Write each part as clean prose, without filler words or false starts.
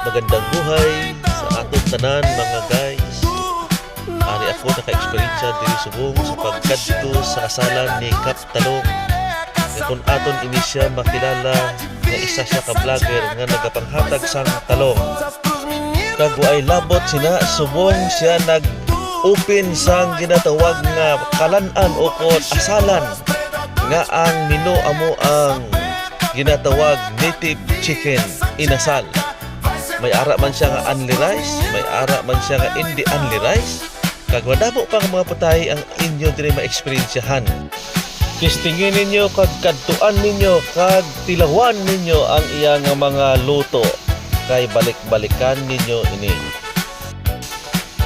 magandang buhay sa atong tanan mga guys. Ari ako naka-eksperyensya diri subong sa pagkadto sa asalan ni Kap Talong. Kung aton ini siya makilala nga isa siya ka vlogger nga nagapanghatag sang talong. Kag ay labot sina subong siya nag-open sang ginatawag nga kalan-an o kon asalan nga ang menu amo ang ginatawag native chicken inasal. May ara man siya nga only rice, may ara man siya nga hindi only rice. Kag madamo pang mga patay ang inyo diri ma-eksperyensyahan. Kistingin ninyo kag kadtuan ninyo kag tilawan ninyo ang iyang mga luto kay balik-balikan ninyo ini.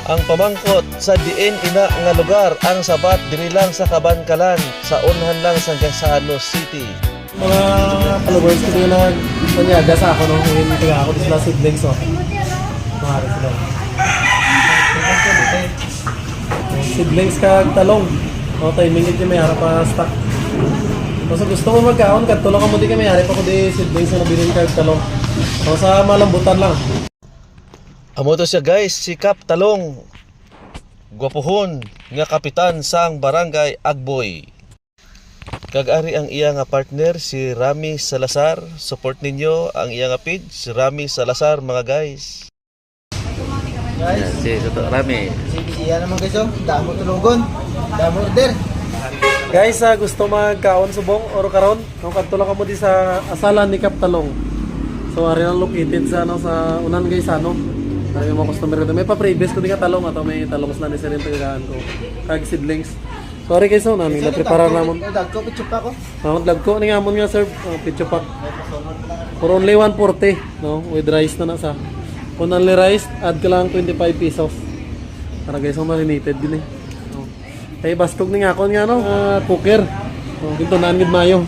Ang pamangkot sa diin ina nga lugar ang sabat diri lang sa Kabankalan sa unhan lang sa Gasano City. Mga followers ko din na nanyaga sa ako nung hinitiga ako sila siblings oh. Mahari sila. Siblings kag talong. O timing iti may harap pa stock. So gusto ko magkaon kat tulong mo di kay may harap ako di siblings na bilhin kag talong. O sa malambutan lang. Amo to siya guys, si Kap Talong. Gwapohon nga kapitan sang barangay Agboy. Kag ari ang iya nga partner si Rami Salazar. Support ninyo ang iya nga page, si Rami Salazar mga guys. Guys, si Rami. Siya naman guys, damo tulugon, damo order. Guys, gusto magkaon subong oro karon, kung kadto ka mo di sa asalan ni Kap Talong. So ari lang located sa sa unan guys ano. Ari mo customer ko. May pa-previous ko di ka talong ato may talong sa ni sa rin tagaan ko. Kag seedlings. Sorry guys, no, nami na-prepare namon. Dagko pitso pa ko. Dagko ni amon nga sir, pitcho pack. For only 140, no, with rice na sa. Kung only rice, add ka lang 25 pesos. Para guys, marinated din eh. No. Kaya baskog ni nga ako nga no, cooker. No, dito nanid mayo.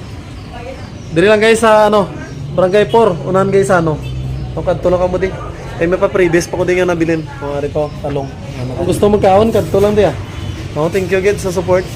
Diri lang guys sa ano, Barangay 4, unahan guys ano. No, kadto lang kamo di. Ay may pa previous pa ko din nga nabilin. Kung ari pa talong. Kung gusto magkaon kadto lang di ah. No, thank you again sa support.